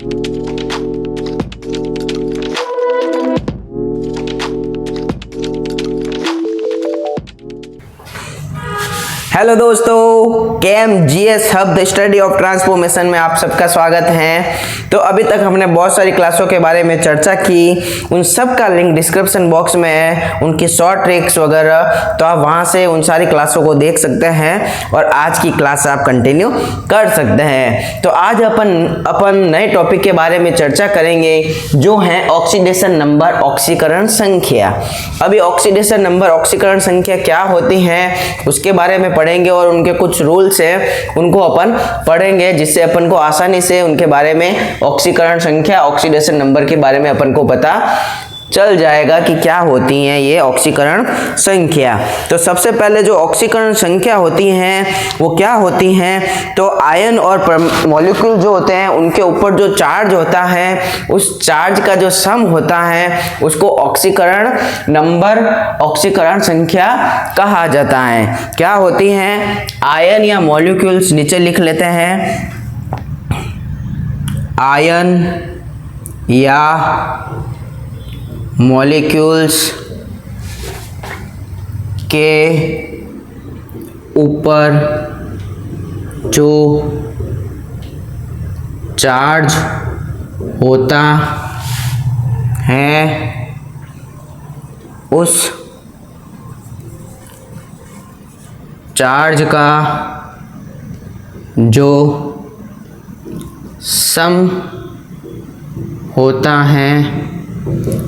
Hello दोस्तों, KMGS hub the study of transformation में आप सबका स्वागत है। तो अभी तक हमने बहुत सारी क्लासों के बारे में चर्चा की, उन सब का लिंक डिस्क्रिप्शन बॉक्स में है, उनकी शॉर्ट ट्रिक्स वगैरह, तो आप वहां से उन सारी क्लासों को देख सकते हैं और आज की क्लास आप कंटिन्यू कर सकते हैं। तो आज अपन नए टॉपिक के बारे में चर्चा करेंगे जो है ऑक्सीडेशन नंबर, ऑक्सीकरण संख्या। अभी ऑक्सीडेशन नंबर, ऑक्सीकरण संख्या क्या होती है उसके बारे में पढ़ेंगे और उनके कुछ रूल्स हैं उनको अपन पढ़ेंगे, जिससे अपन को आसानी से उनके बारे में, ऑक्सीकरण संख्या, ऑक्सीडेशन नंबर के बारे में अपन को पता चल जाएगा कि क्या होती हैं ये ऑक्सीकरण संख्या। तो सबसे पहले जो ऑक्सीकरण संख्या होती हैं वो क्या होती हैं, तो आयन और मॉलिक्यूल जो होते हैं उनके ऊपर जो चार्ज होता है उस चार्ज का जो सम होता है उसको ऑक्सीकरण नंबर, ऑक्सीकरण संख्या कहा जाता है। क्या होती हैं आयन या मॉलिक्यूल्स, नीचे लिख लेते हैं, आयन या मॉलिक्यूल्स के ऊपर जो चार्ज होता है उस चार्ज का जो सम होता है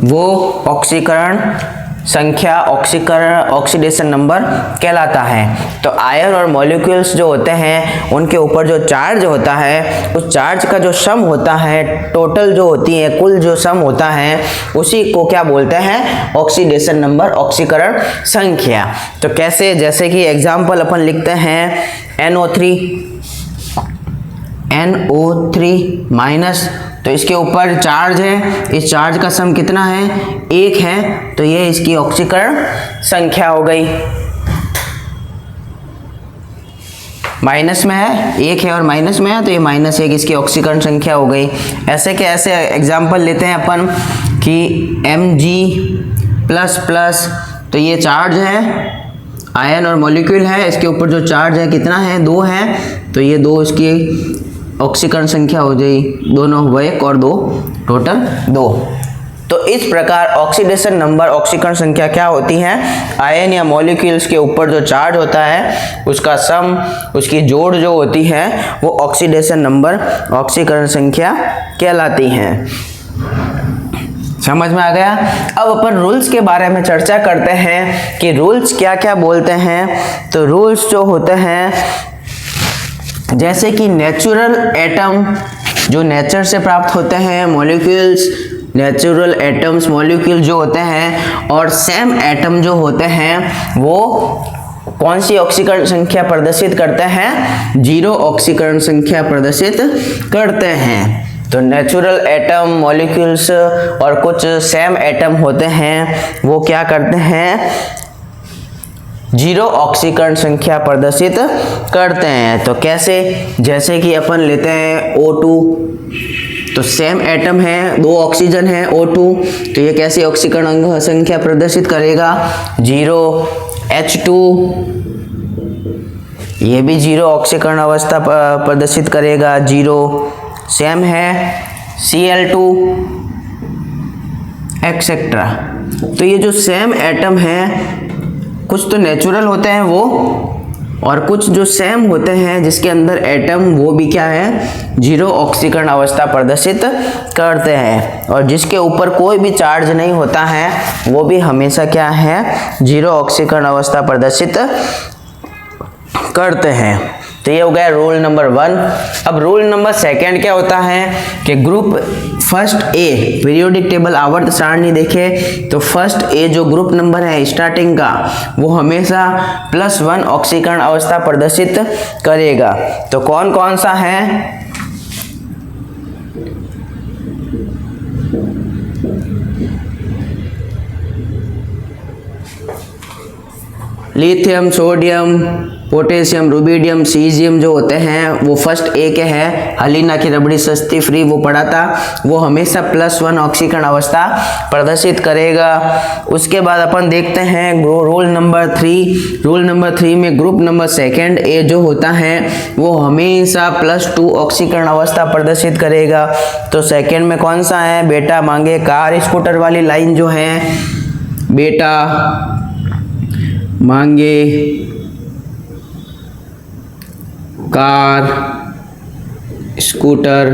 वो ऑक्सीकरण संख्या, ऑक्सीडेशन नंबर कहलाता है। तो आयन और मॉलिक्यूल्स जो होते हैं उनके ऊपर जो चार्ज होता है उस चार्ज का जो सम होता है, टोटल जो होती है, कुल जो सम होता है, उसी को क्या बोलते हैं, ऑक्सीडेशन नंबर, ऑक्सीकरण संख्या। तो कैसे, जैसे कि एग्जाम्पल अपन लिखते हैं NO3 माइनस, तो इसके ऊपर चार्ज है, इस चार्ज का सम कितना है, 1 है, तो ये इसकी ऑक्सीकरण संख्या हो गई। माइनस में है, 1 है और माइनस में है, तो ये -1 इसकी ऑक्सीकरण संख्या हो गई। ऐसे के ऐसे एग्जाम्पल लेते हैं अपन कि Mg++, तो ये चार्ज है, आयन और मॉलिक्यूल है, इसके ऊपर जो चार्ज है कितना है, 2 है, तो ये 2 इसकी ऑक्सीकरण संख्या हो जाएगी, दोनों हो 1 और 2, टोटल 2। तो इस प्रकार ऑक्सीडेशन नंबर, ऑक्सीकरण संख्या क्या होती है, आयन या मॉलिक्यूल्स के ऊपर जो चार्ज होता है उसका सम, उसकी जोड़ जो होती है वो ऑक्सीडेशन नंबर, ऑक्सीकरण संख्या कहलाती है। समझ में आ गया। अब अपन रूल्स के बारे में चर्चा करते हैं कि रूल्स क्या क्या बोलते हैं। तो रूल्स जो होते हैं, जैसे कि नेचुरल एटम जो नेचर से प्राप्त होते हैं, मॉलिक्यूल्स, नेचुरल एटम्स, मॉलिक्यूल जो होते हैं, और सेम एटम जो होते हैं वो कौन सी ऑक्सीकरण संख्या प्रदर्शित करते हैं, 0 ऑक्सीकरण संख्या प्रदर्शित करते हैं। तो नेचुरल एटम, मॉलिक्यूल्स और कुछ सेम एटम होते हैं वो क्या करते हैं, 0 ऑक्सीकरण संख्या प्रदर्शित करते हैं। तो कैसे, जैसे कि अपन लेते हैं O2, तो सेम एटम है, 2 ऑक्सीजन है O2, तो ये कैसे ऑक्सीकरण संख्या प्रदर्शित करेगा, 0। H2, ये भी 0 ऑक्सीकरण अवस्था प्रदर्शित करेगा, 0। सेम है Cl2 एक्सेट्रा। तो ये जो सेम एटम है, कुछ तो नेचुरल होते हैं वो, और कुछ जो सेम होते हैं जिसके अंदर एटम, वो भी क्या है, 0 ऑक्सीकरण अवस्था प्रदर्शित करते हैं, और जिसके ऊपर कोई भी चार्ज नहीं होता है वो भी हमेशा क्या है, 0 ऑक्सीकरण अवस्था प्रदर्शित करते हैं। तो ये हो गया रूल नंबर 1। अब रूल नंबर 2 क्या होता है कि group first A, periodic table आवर्त सारणी देखे तो फर्स्ट ए जो ग्रुप नंबर है स्टार्टिंग का, वो हमेशा +1 ऑक्सीकरण अवस्था प्रदर्शित करेगा। तो कौन कौन सा है, lithium, sodium, potassium, rubidium, caesium जो होते हैं वो फर्स्ट ए के हैं। हलीना की रबड़ी सस्ती फ्री वो पढ़ा था, वो हमेशा +1 ऑक्सीकरण अवस्था प्रदर्शित करेगा। उसके बाद अपन देखते हैं रूल नंबर 3। रूल नंबर 3 में ग्रुप नंबर सेकंड ए जो होता है वो हमेशा +2 ऑक्सीकरण अवस्था प्रदर्शित करेगा। तो सेकंड में कौन सा है बेटा, मांगे कार स्कूटर वाली लाइन जो है बेटा, मांगे कार स्कूटर,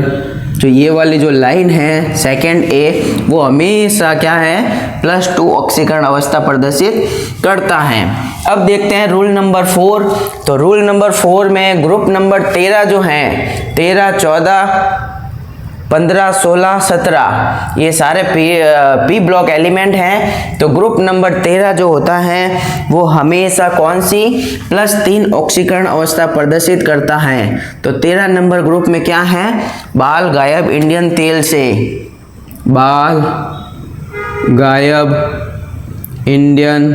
जो ये वाली जो लाइन है सेकंड ए वो हमेशा क्या है +2 ऑक्सीकरण अवस्था प्रदर्शित करता है। अब देखते हैं रूल नंबर 4। तो रूल नंबर 4 में ग्रुप नंबर 13 जो है 13, 14, 15, 16, 17 ये सारे पी ब्लॉक एलिमेंट हैं। तो ग्रुप नंबर 13 जो होता है वो हमेशा कौन सी +3 ऑक्सीकरण अवस्था प्रदर्शित करता है। तो 13 नंबर ग्रुप में क्या है, बाल गायब इंडियन तेल से, बाल गायब इंडियन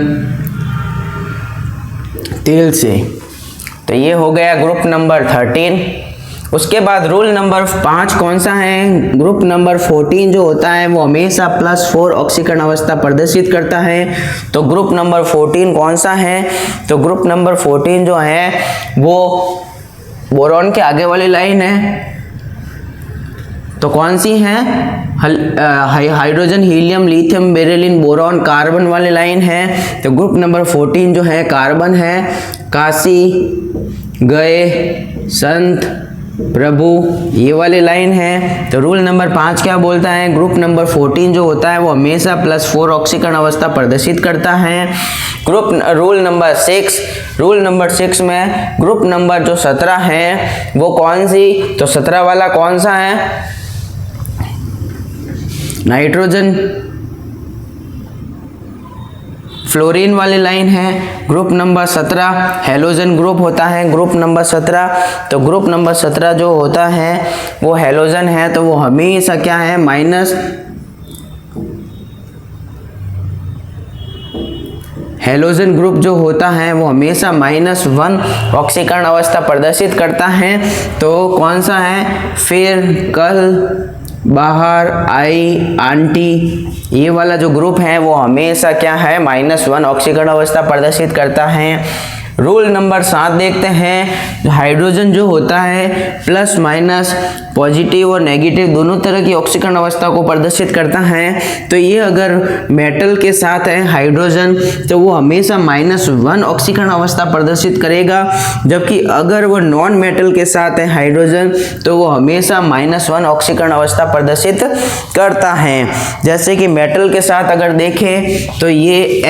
तेल से। तो ये हो गया ग्रुप नंबर 13। उसके बाद रूल नंबर 5 कौन सा है, ग्रुप नंबर 14 जो होता है वो हमेशा +4 ऑक्सीकरण अवस्था प्रदर्शित करता है। तो ग्रुप नंबर 14 कौन सा है, तो ग्रुप नंबर 14 जो है वो बोरॉन के आगे वाली लाइन है। तो कौन सी है, hydrogen, helium, lithium, beryllium, boron, carbon वाली लाइन है। तो ग्रुप नंबर 14 जो है कार्बन है, काशी गए संत प्रभु ये वाली लाइन है। तो रूल नंबर 5 क्या बोलता है, ग्रुप नंबर 14 जो होता है वो हमेशा +4 ऑक्सीकरण अवस्था प्रदर्शित करता है। रूल नंबर 6, रूल नंबर 6 में ग्रुप नंबर जो 17 है वो कौन सी, तो 17 वाला कौन सा है, नाइट्रोजन फ्लोरीन वाली लाइन है। ग्रुप नंबर 17 हेलोजन ग्रुप होता है, ग्रुप नंबर 17। तो ग्रुप नंबर 17 जो होता है वो हेलोजन है, तो वो हमेशा क्या है हेलोजन ग्रुप जो होता है वो हमेशा -1 ऑक्सीकरण अवस्था प्रदर्शित करता है। तो कौन सा है, फिर, कल, बाहर, आई, आंटी ये वाला जो ग्रुप है वो हमेशा क्या है -1 ऑक्सीकरण अवस्था प्रदर्शित करता है। रूल नंबर 7 देखते हैं। हाइड्रोजन जो होता है प्लस माइनस पॉजिटिव और नेगेटिव दोनों तरह की ऑक्सीकरण अवस्था को प्रदर्शित करता है। तो ये अगर मेटल के साथ है हाइड्रोजन तो वो हमेशा -1 ऑक्सीकरण अवस्था प्रदर्शित करेगा, जबकि अगर वो नॉन मेटल के साथ है हाइड्रोजन तो वो हमेशा -1 ऑक्सीकरण अवस्था प्रदर्शित करता है। जैसे कि मेटल के साथ अगर देखें तो ये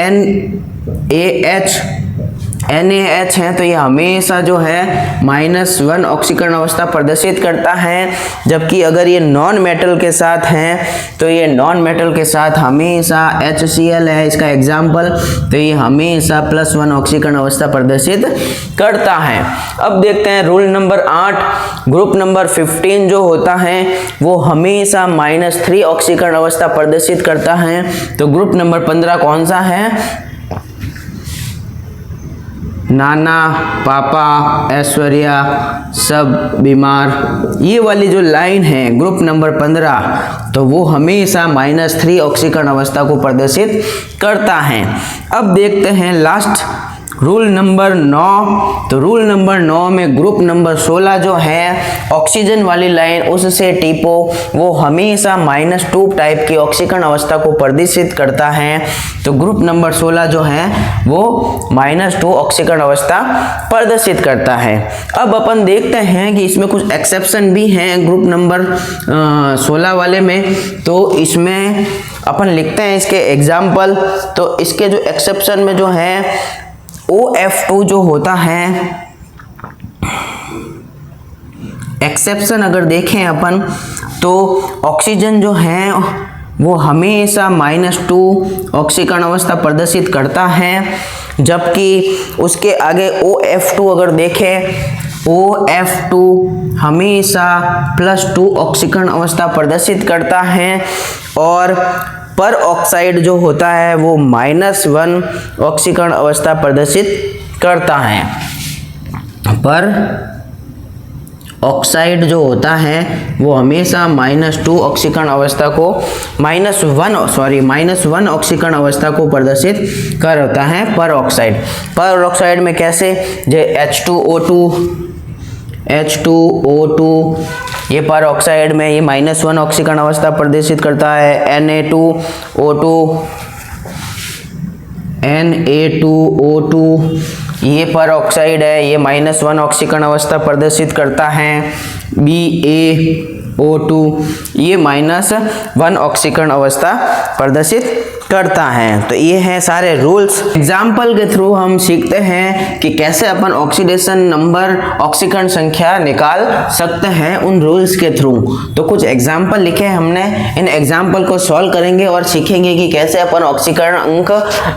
NaH है तो ये हमेशा जो है -1 ऑक्सीकरण अवस्था प्रदर्शित करता है, जबकि अगर ये नॉन मेटल के साथ हैं तो ये नॉन मेटल के साथ हमेशा HCl है इसका एग्जाम्पल, तो ये हमेशा +1 ऑक्सीकरण अवस्था प्रदर्शित करता है। अब देखते हैं रूल नंबर 8। ग्रुप नंबर 15 जो होता है वो हमेशा -3 ऑक्सीकरण अवस्था प्रदर्शित करता है। तो ग्रुप नंबर 15 कौन सा है, नाना, पापा, ऐश्वर्या, सब बीमार, ये वाली जो लाइन है ग्रुप नंबर 15 तो वो हमेशा -3 ऑक्सीकरण अवस्था को प्रदर्शित करता है। अब देखते हैं लास्ट रूल नंबर 9। तो रूल नंबर 9 में ग्रुप नंबर 16 जो है ऑक्सीजन वाली लाइन उससे टिपो वो हमेशा -2 टाइप की ऑक्सीकरण अवस्था को प्रदर्शित करता है। तो ग्रुप नंबर 16 जो है वो -2 ऑक्सीकरण अवस्था प्रदर्शित करता है। अब अपन देखते हैं कि इसमें कुछ एक्सेप्शन भी हैं ग्रुप नंबर 16 वाले में, तो इसमें अपन लिखते हैं इसके एग्जाम्पल। तो इसके जो एक्सेप्शन में जो है OF2 जो होता है, एक्सेप्शन अगर देखें अपन तो ऑक्सीजन जो है वो हमेशा -2 ऑक्सीकरण अवस्था प्रदर्शित करता है, जबकि उसके आगे OF2 अगर देखें OF2 हमेशा +2 ऑक्सीकरण अवस्था प्रदर्शित करता है, और पर ऑक्साइड जो होता है वो -1 ऑक्सीकरण अवस्था प्रदर्शित करता है। पर ऑक्साइड जो होता है वो हमेशा -2 ऑक्सीकरण अवस्था को -1 ऑक्सीकरण अवस्था को प्रदर्शित कर होता है पर ऑक्साइड में कैसे, जो H2O2 ये पर ऑक्साइड में ये -1 ऑक्सीकरण अवस्था प्रदर्शित करता है। Na2O2 ये पर ऑक्साइड है, ये -1 ऑक्सीकरण अवस्था प्रदर्शित करता है। BaO2 ये -1 ऑक्सीकरण अवस्था प्रदर्शित करता है। तो ये हैं सारे रूल्स। एग्जाम्पल के थ्रू हम सीखते हैं कि कैसे अपन ऑक्सीडेशन नंबर, ऑक्सीकरण संख्या निकाल सकते हैं उन रूल्स के थ्रू। तो कुछ एग्जाम्पल लिखे हैं हमने, इन एग्जाम्पल को सॉल्व करेंगे और सीखेंगे कि कैसे अपन ऑक्सीकरण अंक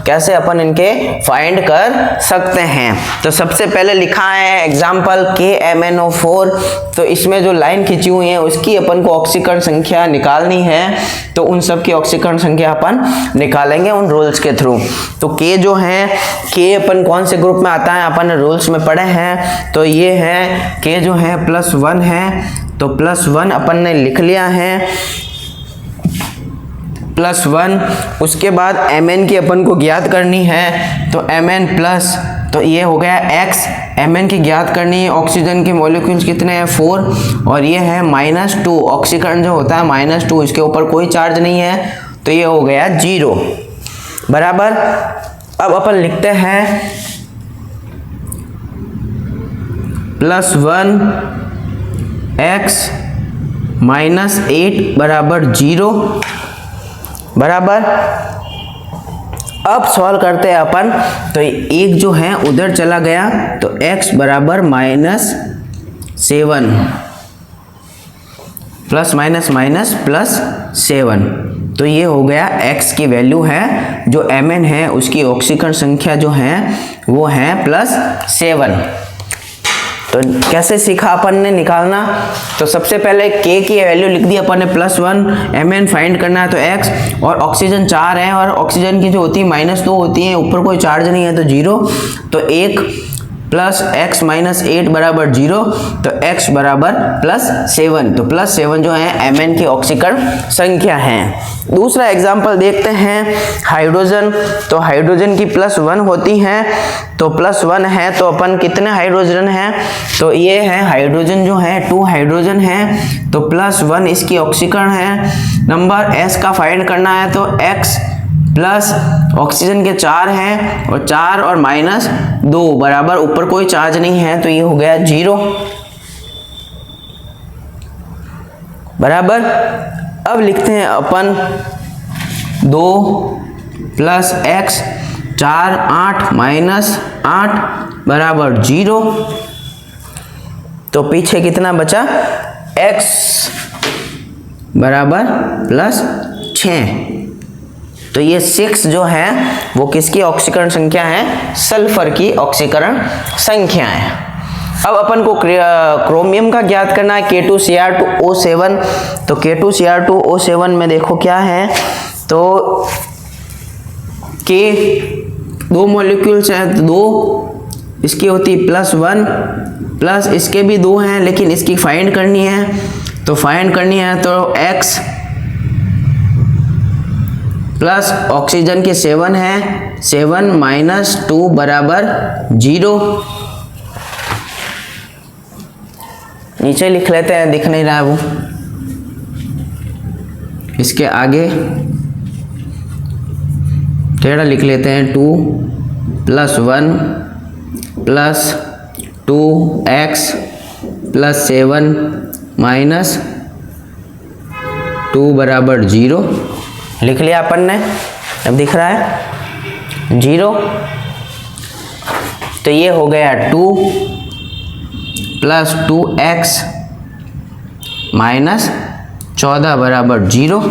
कैसे अपन इनके फाइंड कर सकते हैं। तो सबसे पहले लिखा है एग्जाम्पल KMnO4। तो इसमें जो लाइन खींची हुई है उसकी अपन को ऑक्सीकरण संख्या निकालनी है। तो उन सब की ऑक्सीकरण संख्या अपन निकालेंगे उन रूल्स के थ्रू। तो K जो है, K अपन कौन से ग्रुप में आता है अपन रूल्स में पढ़े हैं। तो ये है K जो है +1 है, तो +1 अपन ने लिख लिया है, +1। उसके बाद Mn की अपन को ज्ञात करनी है, तो Mn प्लस, तो ये हो गया X। Mn की ज्ञात करनी है, ऑक्सीजन के मॉलिक्यूल्स कितने हैं 4, और ये है -2 ऑक्सीकरण जो होता है -2, इसके ऊपर कोई चार्ज नहीं है, तो ये हो गया 0 बराबर। अब अपन लिखते हैं +1 X -8 बराबर 0 बराबर। अब सॉल्व करते हैं अपन। तो एक जो है उधर चला गया, तो x बराबर -7 +-7, तो ये हो गया x की वैल्यू है, जो Mn है उसकी ऑक्सीकरण संख्या जो है वो है +7। तो कैसे सीखा अपन ने निकालना। तो सबसे पहले K की वैल्यू लिख दी अपन ने +1, Mn फाइंड करना है तो x, और ऑक्सीजन 4 है और ऑक्सीजन की जो होती है -2 होती है, ऊपर कोई चार्ज नहीं है तो 0, तो 1 + x -8 बराबर 0, तो x बराबर +7, तो +7 जो है Mn की ऑक्सीकरण संख्या है। दूसरा एग्जाम्पल देखते हैं हाइड्रोजन। तो हाइड्रोजन की +1 होती है, तो +1 है, तो अपन कितने हाइड्रोजन हैं, तो ये है हाइड्रोजन जो है 2 हाइड्रोजन है, तो +1 इसकी ऑक्सीकरण है। नंबर s का फाइंड करना है, तो x प्लस ऑक्सीजन के 4 हैं, और 4 और -2 बराबर, ऊपर कोई चार्ज नहीं है, तो ये हो गया 0 बराबर। अब लिखते हैं अपन 2 + x 4 8 -8 बराबर 0, तो पीछे कितना बचा, x बराबर +6, तो ये 6 जो है वो किसकी ऑक्सीकरण संख्या है, सल्फर की ऑक्सीकरण संख्या है। अब अपन को क्रोमियम का ज्ञात करना है, K2Cr2O7। तो K2Cr2O7 में देखो क्या है, तो K 2 मॉलिक्यूल्स हैं, तो 2 इसकी होती +1, प्लस इसके भी 2 हैं, लेकिन इसकी फाइंड करनी है, तो फाइंड करनी है तो x प्लस ऑक्सीजन के 7 है, 7 -2 बराबर 0। नीचे लिख लेते हैं, दिख नहीं रहा है वो, इसके आगे टेढ़ा लिख लेते हैं, 2 + 1 + 2x + 7 -2 बराबर 0 लिख लिया अपन ने। अब दिख रहा है 0, तो ये हो गया 2 + 2x -14 बराबर 0।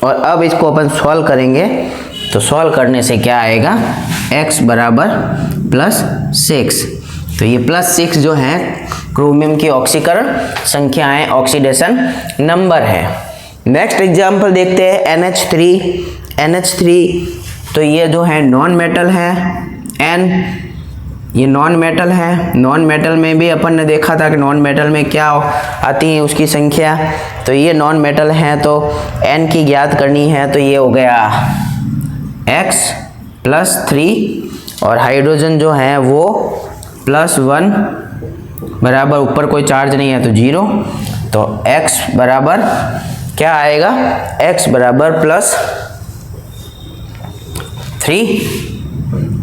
और अब इसको अपन सॉल्व करेंगे, तो सॉल्व करने से क्या आएगा, x बराबर +6, तो ये +6 जो है क्रोमियम की ऑक्सीकरण संख्या है, ऑक्सीडेशन नंबर है। नेक्स्ट एग्जाम्पल देखते हैं NH3 तो ये जो है नॉन मेटल है N, ये नॉन मेटल है। नॉन मेटल में भी अपन ने देखा था कि नॉन मेटल में क्या आती है उसकी संख्या, तो ये नॉन मेटल है तो N की ज्ञात करनी है, तो ये हो गया X प्लस 3 और हाइड्रोजन जो है वो प्लस 1 बराबर, ऊपर कोई चार्ज नहीं है तो 0, तो X बराबर क्या आएगा, X बराबर प्लस 3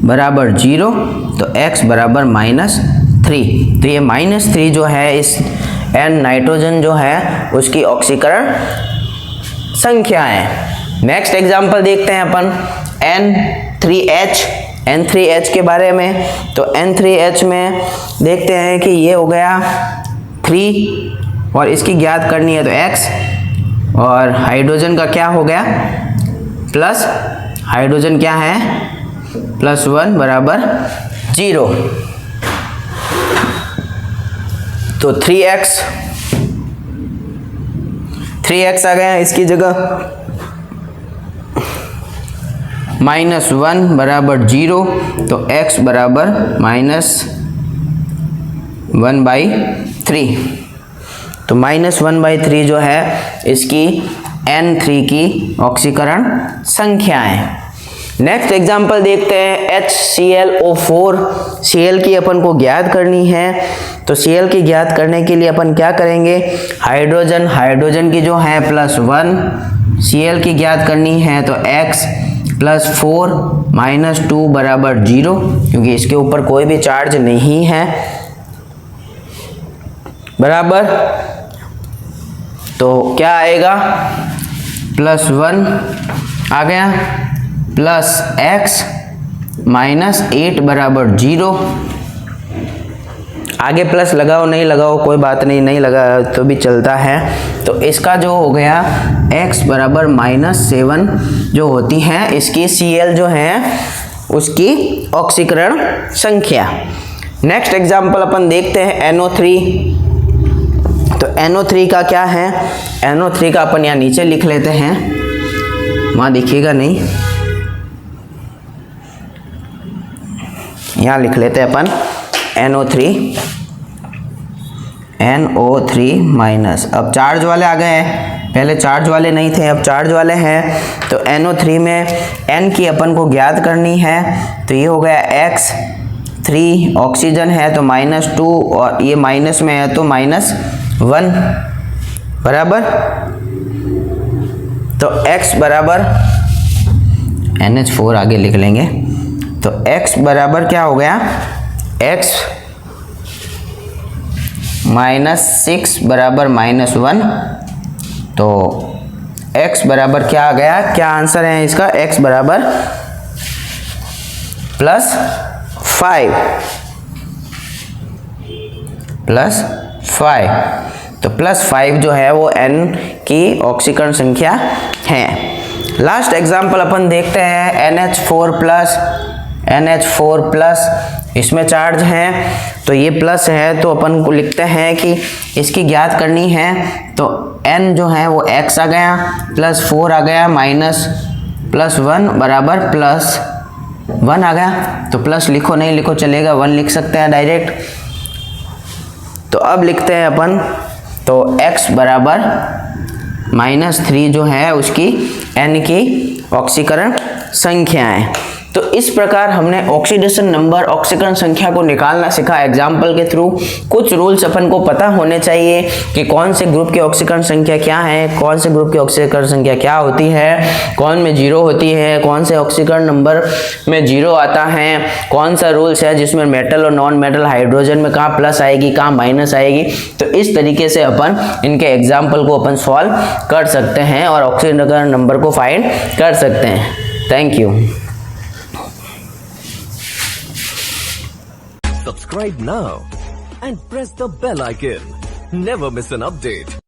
बराबर 0, तो X बराबर -3। तो ये -3 जो है इस N नाइट्रोजन जो है उसकी ऑक्सीकरण संख्या है। नेक्स्ट एग्जांपल देखते हैं अपन N3H के बारे में। तो N3H में देखते हैं कि ये हो गया 3 और इसकी ज्ञात करनी है तो X, और हाइड्रोजन का क्या हो गया प्लस, हाइड्रोजन क्या है +1 बराबर 0, तो 3x आ गया इसकी जगह, -1 बराबर 0, तो x बराबर -1/3, तो -1/3 जो है इसकी N3 की ऑक्सीकरण संख्या है। नेक्स्ट एग्जांपल देखते हैं HClO4। Cl की अपन को ज्ञात करनी है, तो Cl की ज्ञात करने के लिए अपन क्या करेंगे, हाइड्रोजन की जो है +1, Cl की ज्ञात करनी है तो x +4 -2 बराबर 0, क्योंकि इसके ऊपर कोई भी चार्ज नहीं है, बराबर, तो क्या आएगा +1 आ गया प्लस x -8 बराबर 0, आगे प्लस लगाओ नहीं लगाओ कोई बात नहीं, नहीं लगा तो भी चलता है, तो इसका जो हो गया x बराबर -7 जो होती है इसकी Cl जो है उसकी ऑक्सीकरण संख्या। नेक्स्ट एग्जांपल अपन देखते हैं NO3। तो NO3 का क्या है, NO3 का अपन यहाँ नीचे लिख लेते हैं, वहाँ दिखेगा नहीं, यहाँ लिख लेते हैं अपन NO3 माइनस। अब चार्ज वाले आ गए हैं, पहले चार्ज वाले नहीं थे अब चार्ज वाले हैं, तो NO3 में N की अपन को ज्ञात करनी है, तो ये हो गया X, 3 ऑक्सीजन है तो -2 और ये माइनस में है तो -1 बराबर, तो X बराबर NH4 आगे लिख लेंगे, तो x बराबर क्या हो गया, x -6 बराबर -1, तो x बराबर क्या आ गया, क्या आंसर है इसका, x बराबर +5 तो +5 जो है वो N की ऑक्सीकरण संख्या है। लास्ट एग्जाम्पल अपन देखते हैं NH4+, इसमें चार्ज है तो ये प्लस है, तो अपन को लिखते हैं कि इसकी ज्ञात करनी है, तो N जो है वो x आ गया +4 आ गया -+1 बराबर +1 आ गया, तो प्लस लिखो नहीं लिखो चलेगा, 1 लिख सकते हैं डायरेक्ट। तो अब लिखते हैं अपन, तो x बराबर -3 जो है उसकी N की ऑक्सीकरण संख्या है। तो इस प्रकार हमने ऑक्सीडेशन नंबर, ऑक्सीकरण संख्या को निकालना सीखा एग्जाम्पल के थ्रू। कुछ रूल्स अपन को पता होने चाहिए कि कौन से ग्रुप की ऑक्सीकरण संख्या क्या है, कौन से ग्रुप की ऑक्सीकरण संख्या क्या होती है, कौन में 0 होती है, कौन से ऑक्सीकरण नंबर में 0 आता है, कौन सा रूल्स है जिसमें मेटल और नॉन मेटल, हाइड्रोजन में कहाँ प्लस आएगी कहाँ माइनस आएगी। तो इस तरीके से अपन इनके एग्जाम्पल को अपन सॉल्व कर सकते हैं और ऑक्सीकरण नंबर को फाइंड कर सकते हैं। Thank you. Subscribe now and press the bell icon. Never miss an update.